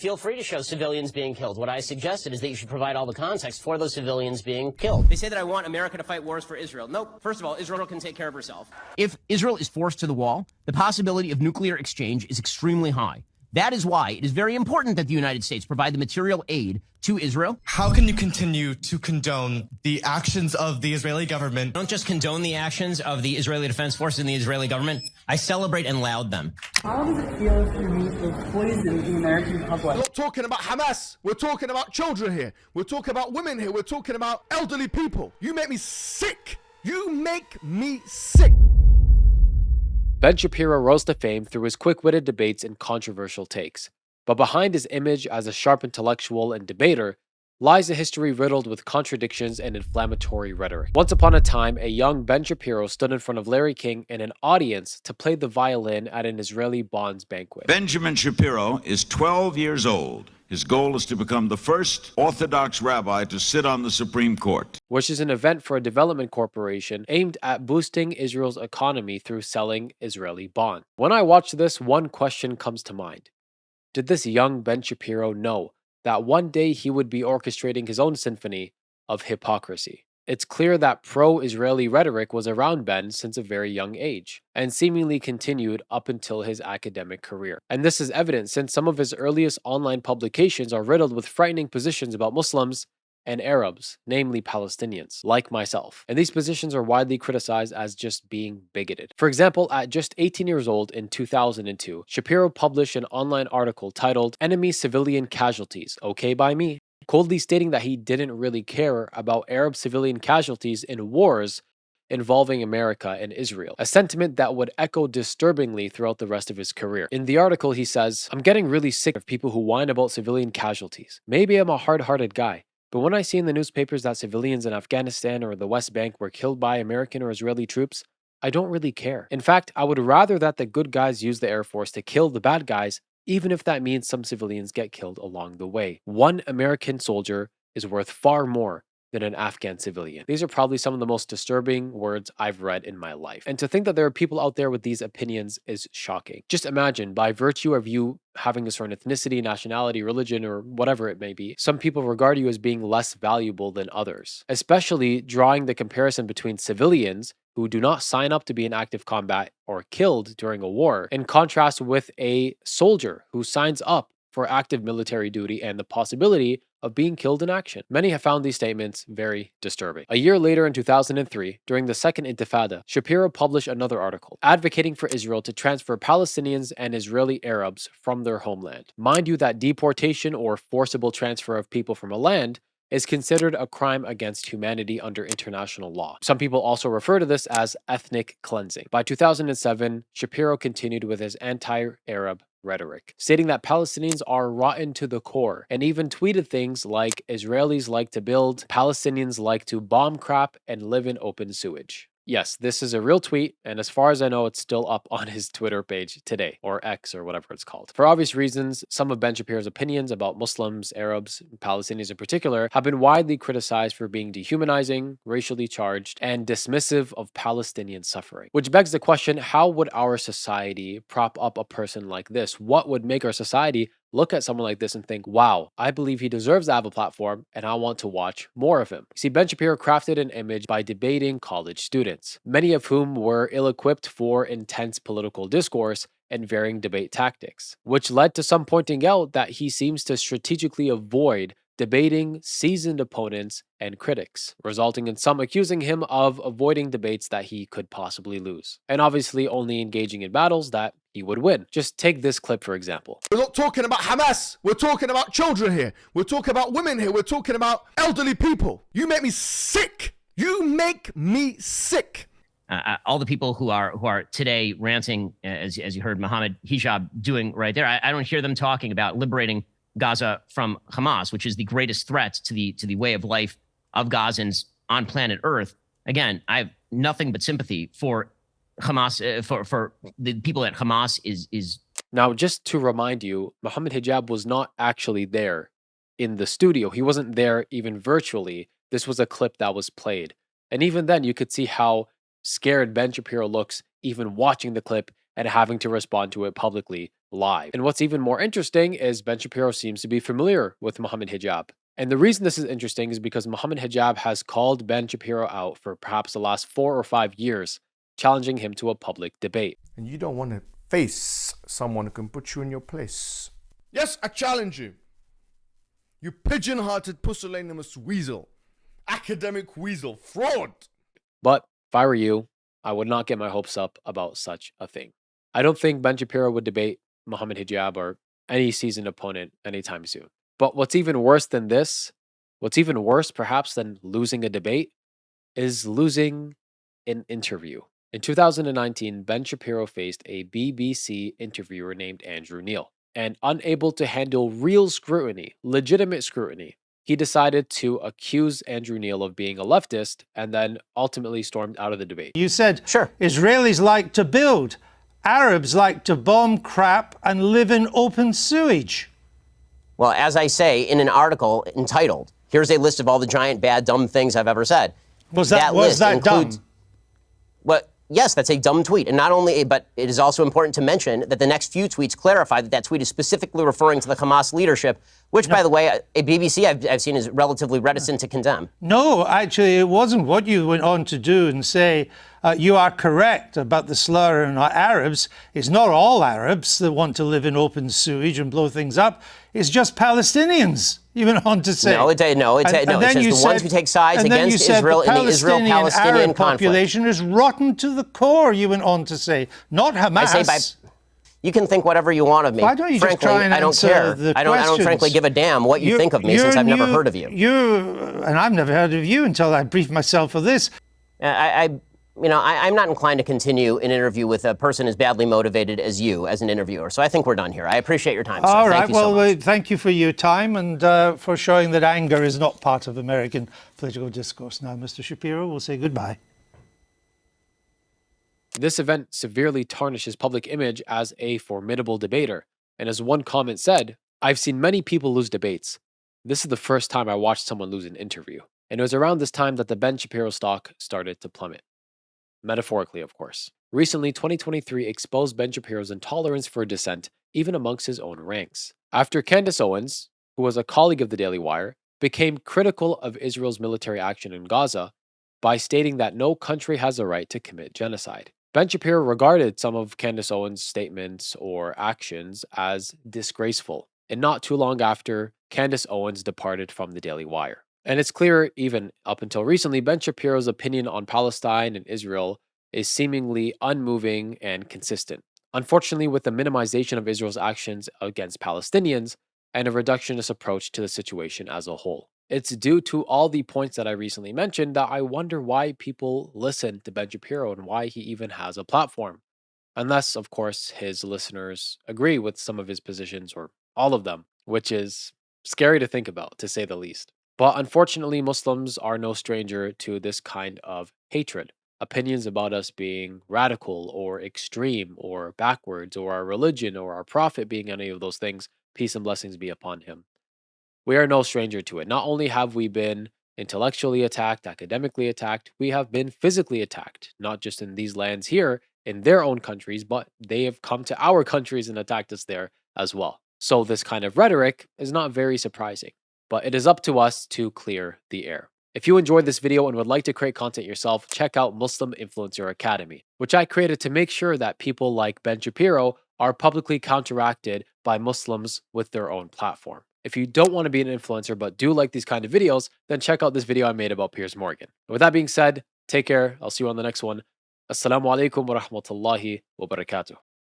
feel free to show civilians being killed. What I suggested is that you should provide all the context for those civilians being killed. They say that I want America to fight wars for Israel. Nope. First of all, Israel can take care of herself. If Israel is forced to the wall, the possibility of nuclear exchange is extremely high. That is why it is very important that the United States provide the material aid to Israel. How can you continue to condone the actions of the Israeli government? I don't just condone the actions of the Israeli Defense Forces and the Israeli government. I celebrate and laud them. How does it feel for me to poison the American public? We're not talking about Hamas. We're talking about children here. We're talking about women here. We're talking about elderly people. You make me sick. You make me sick. Ben Shapiro rose to fame through his quick-witted debates and controversial takes. But behind his image as a sharp intellectual and debater lies a history riddled with contradictions and inflammatory rhetoric. Once upon a time, a young Ben Shapiro stood in front of Larry King and an audience to play the violin at an Israeli bonds banquet. Benjamin Shapiro is 12 years old. His goal is to become the first Orthodox rabbi to sit on the Supreme Court, which is an event for a development corporation aimed at boosting Israel's economy through selling Israeli bonds. When I watch this, one question comes to mind. Did this young Ben Shapiro know that one day he would be orchestrating his own symphony of hypocrisy? It's clear that pro-Israeli rhetoric was around Ben since a very young age, and seemingly continued up until his academic career. And this is evident since some of his earliest online publications are riddled with frightening positions about Muslims and Arabs, namely Palestinians, like myself. And these positions are widely criticized as just being bigoted. For example, at just 18 years old in 2002, Shapiro published an online article titled "Enemy Civilian Casualties, Okay by Me?", coldly stating that he didn't really care about Arab civilian casualties in wars involving America and Israel, a sentiment that would echo disturbingly throughout the rest of his career. In the article, he says, "I'm getting really sick of people who whine about civilian casualties. Maybe I'm a hard-hearted guy, but when I see in the newspapers that civilians in Afghanistan or the West Bank were killed by American or Israeli troops, I don't really care. In fact, I would rather that the good guys use the Air Force to kill the bad guys, even if that means some civilians get killed along the way. One American soldier is worth far more than an Afghan civilian." These are probably some of the most disturbing words I've read in my life. And to think that there are people out there with these opinions is shocking. Just imagine, by virtue of you having a certain ethnicity, nationality, religion, or whatever it may be, some people regard you as being less valuable than others, especially drawing the comparison between civilians who do not sign up to be in active combat or killed during a war, in contrast with a soldier who signs up for active military duty and the possibility of being killed in action. Many have found these statements very disturbing. A year later in 2003, during the Second Intifada, Shapiro published another article advocating for Israel to transfer Palestinians and Israeli Arabs from their homeland. Mind you that deportation or forcible transfer of people from a land is considered a crime against humanity under international law. Some people also refer to this as ethnic cleansing. By 2007, Shapiro continued with his anti-Arab rhetoric, stating that Palestinians are rotten to the core, and even tweeted things like Israelis like to build, Palestinians like to bomb crap and live in open sewage. Yes, this is a real tweet, and as far as I know, it's still up on his Twitter page today, or X, or whatever it's called. For obvious reasons, some of Ben Shapiro's opinions about Muslims, Arabs, and Palestinians in particular have been widely criticized for being dehumanizing, racially charged, and dismissive of Palestinian suffering. Which begs the question, how would our society prop up a person like this? What would make our society look at someone like this and think, wow, I believe he deserves to have a platform and I want to watch more of him? See, Ben Shapiro crafted an image by debating college students, many of whom were ill-equipped for intense political discourse and varying debate tactics, which led to some pointing out that he seems to strategically avoid debating seasoned opponents and critics, resulting in some accusing him of avoiding debates that he could possibly lose, and obviously only engaging in battles that he would win. Just take this clip for example. We're not talking about Hamas. We're talking about children here. We're talking about women here. We're talking about elderly people. You make me sick. You make me sick. All the people who are today ranting, as you heard Mohammed Hijab doing right there, I don't hear them talking about liberating Gaza from Hamas, which is the greatest threat to the way of life of Gazans on planet Earth. Again, I have nothing but sympathy for Hamas, for the people that Hamas is. Now, just to remind you, Mohammed Hijab was not actually there in the studio. He wasn't there even virtually. This was a clip that was played. And even then, you could see how scared Ben Shapiro looks even watching the clip and having to respond to it publicly live. And what's even more interesting is Ben Shapiro seems to be familiar with Muhammad Hijab. And the reason this is interesting is because Muhammad Hijab has called Ben Shapiro out for perhaps the last 4 or 5 years, challenging him to a public debate. And you don't want to face someone who can put you in your place. Yes, I challenge you. You pigeon-hearted, pusillanimous weasel. Academic weasel. Fraud. But if I were you, I would not get my hopes up about such a thing. I don't think Ben Shapiro would debate Muhammad Hijab or any seasoned opponent anytime soon. But what's even worse than this, what's even worse perhaps than losing a debate, is losing an interview. In 2019, Ben Shapiro faced a BBC interviewer named Andrew Neil. And unable to handle real scrutiny, legitimate scrutiny, he decided to accuse Andrew Neil of being a leftist and then ultimately stormed out of the debate. You said, Sure. Israelis like to build, Arabs like to bomb crap and live in open sewage. Well, as I say in an article entitled, here's a list of all the giant, bad, dumb things I've ever said. Was that dumb? But yes, that's a dumb tweet. And not only, but it is also important to mention that the next few tweets clarify that that tweet is specifically referring to the Hamas leadership, which, by the way, a BBC I've seen is relatively reticent to condemn. No, actually, it wasn't. What you went on to do and say, you are correct about the slur on Arabs. It's not all Arabs that want to live in open sewage and blow things up. It's just Palestinians, you went on to say. No, it says the ones who take sides against Israel in the Israel-Palestinian Arab population is rotten to the core, you went on to say. Not Hamas. You can think whatever you want of me. Why don't you frankly, just try and I don't care. I don't frankly give a damn what you think of me since I've never heard of you. And I've never heard of you until I briefed myself for this. I'm not inclined to continue an interview with a person as badly motivated as you as an interviewer. So I think we're done here. I appreciate your time, sir. All right. Thank you so much. Thank you for your time and for showing that anger is not part of American political discourse. Now, Mr. Shapiro, we'll say goodbye. This event severely tarnished his public image as a formidable debater. And as one comment said, I've seen many people lose debates. This is the first time I watched someone lose an interview. And it was around this time that the Ben Shapiro stock started to plummet. Metaphorically, of course. Recently, 2023 exposed Ben Shapiro's intolerance for dissent, even amongst his own ranks. After Candace Owens, who was a colleague of the Daily Wire, became critical of Israel's military action in Gaza by stating that no country has a right to commit genocide. Ben Shapiro regarded some of Candace Owens' statements or actions as disgraceful, and not too long after, Candace Owens departed from the Daily Wire. And it's clear, even up until recently, Ben Shapiro's opinion on Palestine and Israel is seemingly unmoving and consistent. Unfortunately, with the minimization of Israel's actions against Palestinians and a reductionist approach to the situation as a whole. It's due to all the points that I recently mentioned that I wonder why people listen to Ben Shapiro and why he even has a platform. Unless, of course, his listeners agree with some of his positions or all of them, which is scary to think about, to say the least. But unfortunately, Muslims are no stranger to this kind of hatred. Opinions about us being radical or extreme or backwards or our religion or our prophet being any of those things, peace and blessings be upon him. We are no stranger to it. Not only have we been intellectually attacked, academically attacked, we have been physically attacked, not just in these lands here, in their own countries, but they have come to our countries and attacked us there as well. So this kind of rhetoric is not very surprising, but it is up to us to clear the air. If you enjoyed this video and would like to create content yourself, check out Muslim Influencer Academy, which I created to make sure that people like Ben Shapiro are publicly counteracted by Muslims with their own platform. If you don't want to be an influencer but do like these kind of videos, then check out this video I made about Piers Morgan. With that being said, take care. I'll see you on the next one. Assalamu alaikum wa rahmatullahi wa barakatuh.